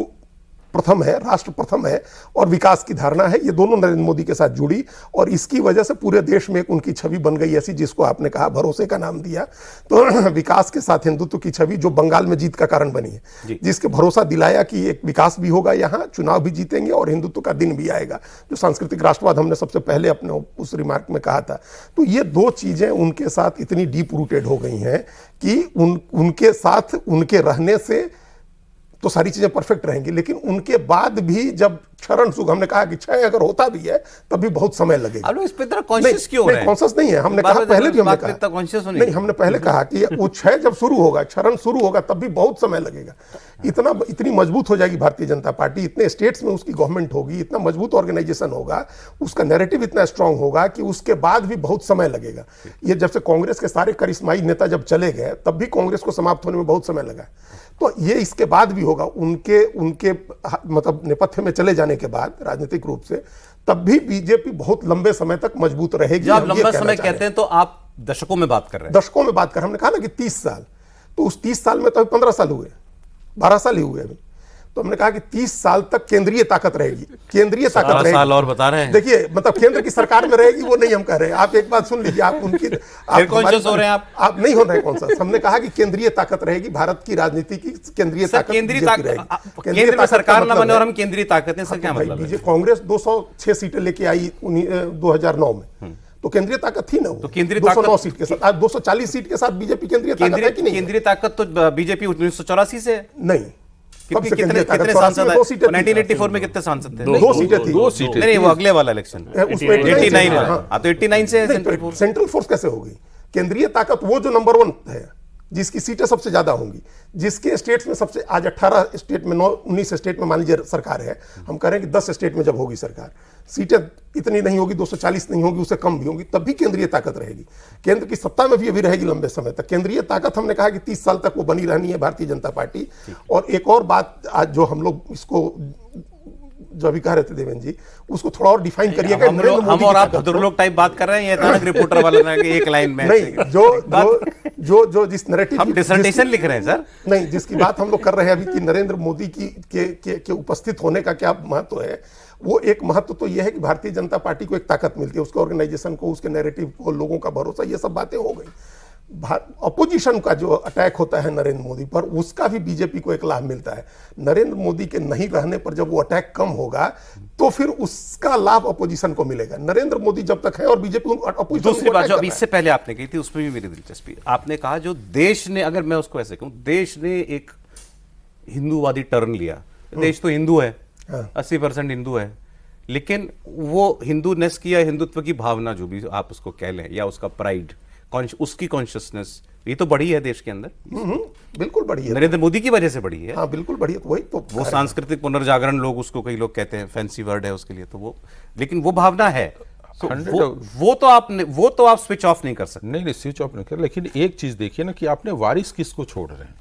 प्रथम है, राष्ट्र प्रथम है, और विकास की धारणा है। ये दोनों नरेंद्र मोदी के साथ जुड़ी, और इसकी वजह से पूरे देश में एक उनकी छवि बन गई ऐसी, जिसको आपने कहा भरोसे का नाम दिया। तो विकास के साथ हिंदुत्व की छवि जो बंगाल में जीत का कारण बनी है, जिसके भरोसा दिलाया कि एक विकास भी होगा, यहाँ चुनाव भी जीतेंगे और हिंदुत्व का दिन भी आएगा, जो सांस्कृतिक राष्ट्रवाद हमने सबसे पहले अपने उस रिमार्क में कहा था। तो ये 2 चीजें उनके साथ इतनी डीप रूटेड हो गई हैं कि उनके साथ, उनके रहने से तो सारी चीजें परफेक्ट रहेंगी, लेकिन उनके बाद भी जब क्षरण सुख, हमने कहा कि क्षय अगर होता भी है तब भी बहुत समय लगेगा। आप लोग इस पे इतना कॉन्शियस क्यों हो रहे हैं? कॉन्शियस नहीं है, हमने कहा पहले भी, हमने कहा कॉन्शियस नहीं, हमने पहले कहा कि वो क्षय जब शुरू होगा, क्षरण शुरू होगा, तब भी बहुत समय लगेगा। इतनी मजबूत हो जाएगी भारतीय जनता पार्टी, इतने स्टेट्स में उसकी गवर्नमेंट होगी, इतना मजबूत ऑर्गेनाइजेशन होगा, उसका नैरेटिव इतना स्ट्रांग होगा कि उसके बाद भी बहुत समय लगेगा। ये जब से कांग्रेस के सारे करिश्माई नेता जब चले गए, तब भी कांग्रेस को समाप्त होने में बहुत समय लगा। तो ये इसके बाद भी होगा, उनके मतलब नेपथ्य में चले जाने के बाद राजनीतिक रूप से, तब भी बीजेपी बहुत लंबे समय तक मजबूत रहेगी। जब आप लंबा समय कहते हैं तो आप दशकों में बात कर रहे हैं। दशकों में बात कर, हमने कहा ना कि 30 साल, तो उस 30 साल में तो 15 साल हुए, 12 साल ही हुए अभी। तो हमने कहा कि 30 साल तक केंद्रीय ताकत रहेगी, केंद्रीय ताकत रहेगी। साल और बता रहे हैं। देखिए मतलब केंद्र की सरकार में रहेगी, वो नहीं हम कह रहे हैं। आप एक बात सुन लीजिए, आप उनकी कॉन्शियस हो रहे हैं आप नहीं हो रहे कॉन्शियस। हमने कहा कि केंद्रीय ताकत रहेगी, भारत की राजनीति की केंद्रीय ताकत, केंद्र में सरकार न बने और हम केंद्रीय ताकत हैं, सर क्या मतलब है? कांग्रेस 206 सीटें लेके आई 2009 में, तो केंद्रीय ताकत थी ना वो। तो केंद्रीय 209 सीट के साथ, आज 240 सीट के साथ बीजेपी केंद्रीय ताकत है कि नहीं? केंद्रीय ताकत तो बीजेपी 1984 से नहीं। कितने सांसद है? 1984 में कितने सांसद थे? 2 सीटें थी। 2 सीटें नहीं, वो अगले वाला इलेक्शन, उसमें 89 है। तो 89 से सेंट्रल फोर्स कैसे होगी? केंद्रीय ताकत वो जो नंबर 1 है, जिसकी सीटें सबसे ज्यादा होंगी, जिसके स्टेट्स में सबसे, आज 18 स्टेट में 19 स्टेट में मान लीजिए सरकार है, हम कह रहे हैं कि 10 स्टेट में जब होगी सरकार, सीटें इतनी नहीं होगी, 240 नहीं होगी, उससे कम भी होगी, तब भी केंद्रीय ताकत रहेगी, केंद्र की सत्ता में भी अभी रहेगी लंबे समय तक। केंद्रीय ताकत हमने कहा कि 30 साल तक वो बनी रहनी है भारतीय जनता पार्टी। और एक और बात आज जो हम लोग इसको जो अभी कह रहे थे देवेंद्र जी, उसको थोड़ा और डिफाइन करिएगा। हम और आप भद्र लोग टाइप बात कर रहे हैं, ये अचानक रिपोर्टर वाला ना कि एक लाइन में नहीं, जो जिस नैरेटिव हम डिसर्टेशन लिख रहे हैं सर, नहीं, जिसकी बात हम लोग कर रहे हैं अभी कि नरेंद्र मोदी की के उपस्थित होने का क्या महत्व है, वो एक महत्व तो यह है कि भारतीय जनता पार्टी को एक ताकत मिलती है, उसके ऑर्गेनाइजेशन को, उसके नैरेटिव को, लोगों का भरोसा, ये सब बातें हो गई। अपोजिशन का जो अटैक होता है नरेंद्र मोदी पर, उसका भी बीजेपी को एक लाभ मिलता है। नरेंद्र मोदी के नहीं रहने पर जब वो अटैक कम होगा तो फिर उसका लाभ अपोजिशन को मिलेगा। नरेंद्र मोदी जब तक है और बीजेपी अपोजिशन। दूसरी बात जो अभी इससे पहले आपने कही थी उसमें भी मेरी दिलचस्पी, आपने कहा जो देश ने, अगर मैं उसको ऐसे कहूं, देश ने एक हिंदूवादी टर्न लिया। देश तो हिंदू है, 80% हिंदू है, लेकिन वो हिंदूनेस की या हिंदुत्व की भावना जो भी आप उसको कह लें, या उसका प्राइड, उसकी कॉन्शियसनेस, ये तो बढ़ी है देश के अंदर। बिल्कुल बढ़ी है, नरेंद्र मोदी की वजह से बढ़ी है। हाँ बिल्कुल बढ़ी है। तो वही तो वो सांस्कृतिक पुनर्जागरण लोग उसको, कई लोग कहते हैं, फैंसी वर्ड है उसके लिए, तो वो, लेकिन वो भावना है। तो वो तो आप स्विच ऑफ नहीं कर सकते। नहीं, स्विच ऑफ नहीं कर, लेकिन एक चीज देखिए ना कि आपने वारिस किसको छोड़ रहे हैं,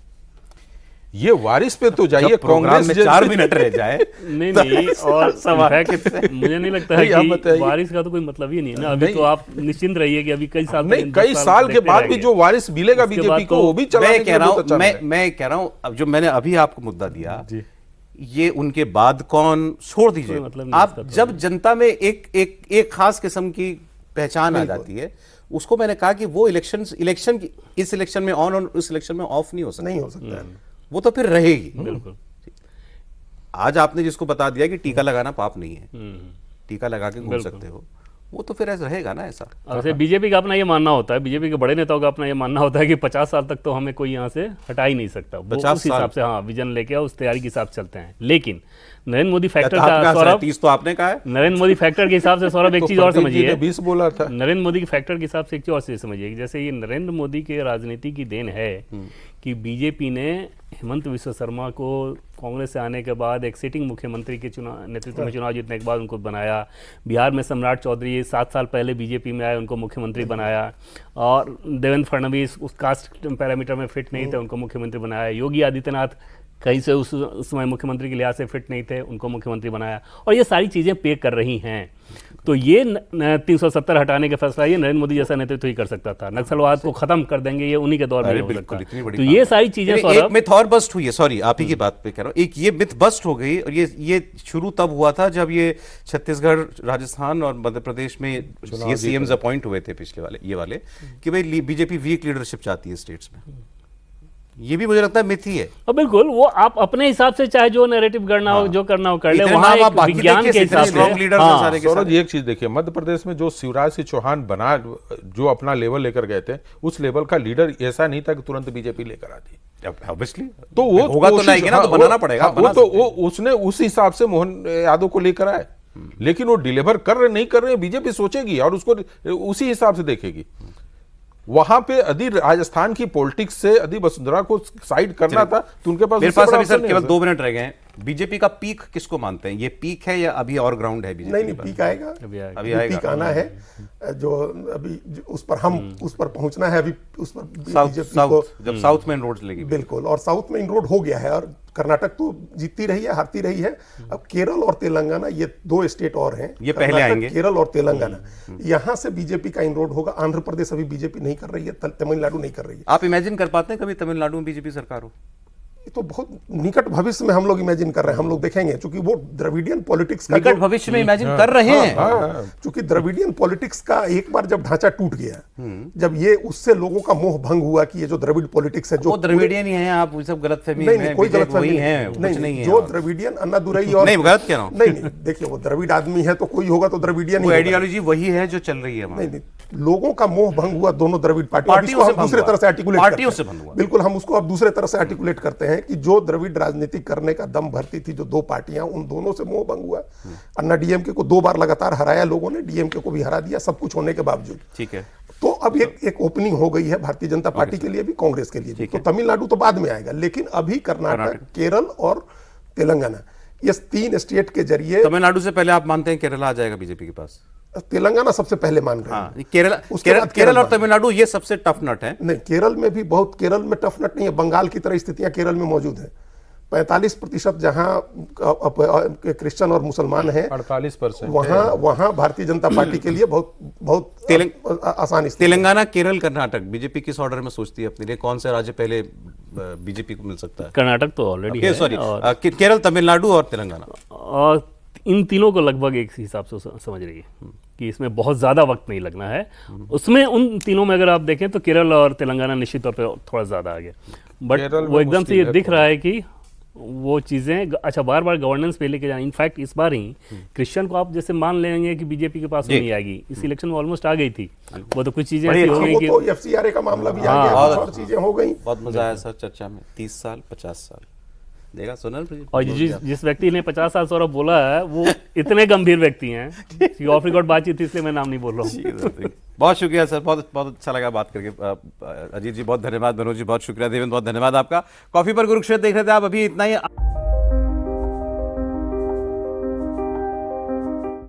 ये वारिस पे तो जाइए। कांग्रेस में 4 मिनट रह जाए नहीं और मुझे नहीं लगता है कि वारिस का तो कोई मतलब ही नहीं है ना। अभी तो आप निश्चिंत रहिए कि अभी कई साल, नहीं, कई साल के बाद भी जो वारिस मिलेगा बीजेपी को, वो भी चलाने के लिए बहुत अच्छा है। मैं कह रहा हूं, अब जो मैंने अभी आपको मुद्दा दिया, ये उनके बाद कौन, छोड़ दीजिए। मतलब आप जब जनता में एक खास किस्म की पहचान आ जाती है, उसको मैंने कहा कि वो इलेक्शन की, इस इलेक्शन में ऑन और इस इलेक्शन में ऑफ नहीं हो सकता, नहीं हो सकता है, वो तो फिर रहेगी। बिल्कुल। आज आपने जिसको बता दिया कि टीका लगाना पाप नहीं है, टीका लगा के घूम सकते हो, वो तो फिर ऐसा रहेगा ना ऐसा। वैसे बीजेपी का अपना ये मानना होता है, बीजेपी के बड़े नेताओं का अपना ये मानना होता है कि 50 साल तक तो हमें कोई यहाँ से हटा ही नहीं सकता। 50 हिसाब से, हाँ, विजन लेके उस तैयारी के हिसाब से चलते हैं। लेकिन नरेंद्र मोदी फैक्टर का, सौरभ 30 तो आपने कहा है, नरेंद्र मोदी फैक्टर के हिसाब से सौरभ एक चीज और समझिए, 20 बोला था। नरेंद्र मोदी के फैक्टर के हिसाब से एक चीज और समझिए, जैसे ये नरेंद्र मोदी के राजनीति की देन है कि बीजेपी ने हेमंत विश्व शर्मा को कांग्रेस से आने के बाद एक सिटिंग मुख्यमंत्री के नेतृत्व में चुनाव जीतने के बाद उनको बनाया। बिहार में सम्राट चौधरी 7 साल पहले बीजेपी में आए, उनको मुख्यमंत्री बनाया। और देवेंद्र फडणवीस उस कास्ट पैरामीटर में फिट नहीं थे, उनको मुख्यमंत्री बनाया। योगी आदित्यनाथ कहीं से उस समय मुख्यमंत्री के लिहाज से फिट नहीं थे, उनको मुख्यमंत्री बनाया। और ये सारी चीज़ें पे कर रही हैं। तो ये 370 हटाने का फैसला ये नरेंद्र मोदी जैसा नेतृत्व ही कर सकता था। नक्सलवाद को खत्म कर देंगे, ये उन्हीं के दौर में हो सकता है। तो ये सारी चीजें, एक मिथ और बस्ट हुई है, सॉरी आप ही की बात पे कह रहा हूँ, एक ये मिथ बस्ट हो गई। और ये शुरू तब हुआ था जब ये छत्तीसगढ़, राजस्थान और मध्य प्रदेश में ये सीएम्स अपॉइंट हुए थे पिछले वाले, ये वाले, कि भाई बीजेपी वीक लीडरशिप चाहती है स्टेट्स में। ये भी मुझे लगता है मिथ ही है। और बिल्कुल वो आप अपने हिसाब से चाहे जो नैरेटिव करना हो, जो करना हो कर ले, वहाँ एक विज्ञान के हिसाब से। सौरभ एक चीज देखिए, मध्य प्रदेश में जो शिवराज सिंह चौहान बना, जो अपना लेवल लेकर गए थे, उस लेवल का लीडर ऐसा नहीं था कि तुरंत बीजेपी लेकर आती। ऑब्वियसली तो वो होगा तो नहीं ना, तो बनाना पड़ेगा। वो तो वो उसने उस हिसाब से मोहन यादव को लेकर आए, लेकिन वो डिलीवर कर रहे नहीं कर रहे, बीजेपी सोचेगी और उसको उसी हिसाब से देखेगी। वहां पे यदि राजस्थान की पॉलिटिक्स से यदि वसुंधरा को साइड करना था तो उनके पास, मेरे पास अभी सर केवल 2 मिनट रह गए हैं। बीजेपी का पीक किसको मानते हैं? ये पीक है या अभी और ग्राउंड है बीजेपी? नहीं, पीक आएगा, अभी आएगा, पीक आना है। जो अभी उस पर पहुंचना है, अभी उस पर बीजेपी को जब साउथ मेन रोड लेगी, बिल्कुल। और साउथ मेन रोड हो गया है, और कर्नाटक तो जीतती रही है, हारती रही है। अब केरल और तेलंगाना, ये 2 स्टेट और हैं, ये पहले आएंगे, केरल और तेलंगाना। यहां से बीजेपी का इनरोड होगा। आंध्र प्रदेश अभी बीजेपी नहीं कर रही है, तमिलनाडु नहीं कर रही है। आप इमेजिन कर पाते हैं कभी तमिलनाडु में बीजेपी सरकार हो? ये तो बहुत निकट भविष्य में हम लोग इमेजिन कर रहे हैं, हम लोग देखेंगे, क्योंकि वो द्रविडियन पॉलिटिक्स का निकट भविष्य में इमेजिन कर रहे हैं। क्योंकि द्रविडियन पॉलिटिक्स का एक बार जब ढांचा टूट गया, जब ये उससे लोगों का मोह भंग हुआ कि ये जो द्रविड़ पॉलिटिक्स है, जो द्रविडियन ही है, आप सब गलतफहमी में नहीं, कोई गलतफहमी नहीं है। जो द्रविडियन अन्नादुरई और नहीं, गलत कह रहा हूं, नहीं, देखिए वो द्रविड़ आदमी है, तो कोई होगा तो द्रविडियन ही। आइडियोलॉजी वही है जो चल रही है। नहीं, लोगों का मोह भंग हुआ दोनों द्रविड़ पार्टियों से, दूसरे तरह से आर्टिकुलेट, पार्टियों से भंग हुआ, बिल्कुल। हम उसको अब दूसरे तरह से आर्टिकुलेट करते हैं हैं कि जो द्रविड़ राजनीति करने का दम भरती थी जो दो पार्टियां, उन दोनों से मोह भंग हुआ। अन्ना डीएमके को 2 बार लगातार हराया लोगों ने, डीएमके को भी हरा दिया, सब कुछ होने के बावजूद। ठीक है। तो अब एक ओपनिंग हो गई है भारतीय जनता पार्टी के लिए भी, कांग्रेस के लिए भी। तो तमिलनाडु तो बाद में आएगा, लेकिन अभी कर्नाटक, केरल और तेलंगाना, ये 3 स्टेट के जरिए। तमिलनाडु से पहले आप मानते हैं केरला आ जाएगा बीजेपी के पास? तेलंगाना सबसे पहले मान रहे हैं। हाँ, केरल और तमिलनाडु ये सबसे टफ नट है। नहीं, केरल में भी बहुत, केरल में टफ नट नहीं है, बंगाल की तरह स्थितियां केरल में मौजूद है। 45% जहां क्रिश्चियन और मुसलमान हैं, 48% वहां भारतीय जनता पार्टी के लिए बहुत आसान स्थिति। तेलंगाना, केरल, कर्नाटक, बीजेपी किस ऑर्डर में सोचती है अपने लिए? कौन से राज्य पहले बीजेपी को मिल सकता है? कर्नाटक तो ऑलरेडी है, सॉरी, केरल, तमिलनाडु और तेलंगाना, और इन तीनों को लगभग एक हिसाब से समझ रही है कि इसमें बहुत ज़्यादा वक्त नहीं लगना है। उसमें उन तीनों में अगर आप देखें तो केरल और तेलंगाना निश्चित तौर पे थोड़ा ज़्यादा आगे, बट वो एकदम से ये दिख रहा है कि वो चीज़ें अच्छा बार बार गवर्नेंस पे लेके जाए। इनफैक्ट इस बार ही क्रिश्चियन को आप जैसे मान लेंगे कि बीजेपी के पास नहीं आएगी, इस इलेक्शन में ऑलमोस्ट आ गई थी, वो तो कुछ चीज़ें ऐसी हो गई कि तो एफसीआरए का मामला भी आ गया और चीजें हो गई। बहुत मजा आया सर चर्चा में। 30 साल 50 साल देगा सोनल। और जिस व्यक्ति ने 50 साल सौरभ बोला है वो इतने गंभीर व्यक्ति हैं कि ऑफ रिकॉर्ड बातचीत थी, इसलिए मैं नाम नहीं बोल रहा हूँ। बहुत शुक्रिया सर, बहुत बहुत अच्छा लगा बात करके। अजीत जी बहुत धन्यवाद, मनोज जी बहुत शुक्रिया, देवेंद्र बहुत धन्यवाद आपका। कॉफी पर कुरुक्षेत्र देख रहे थे आप, अभी इतना ही।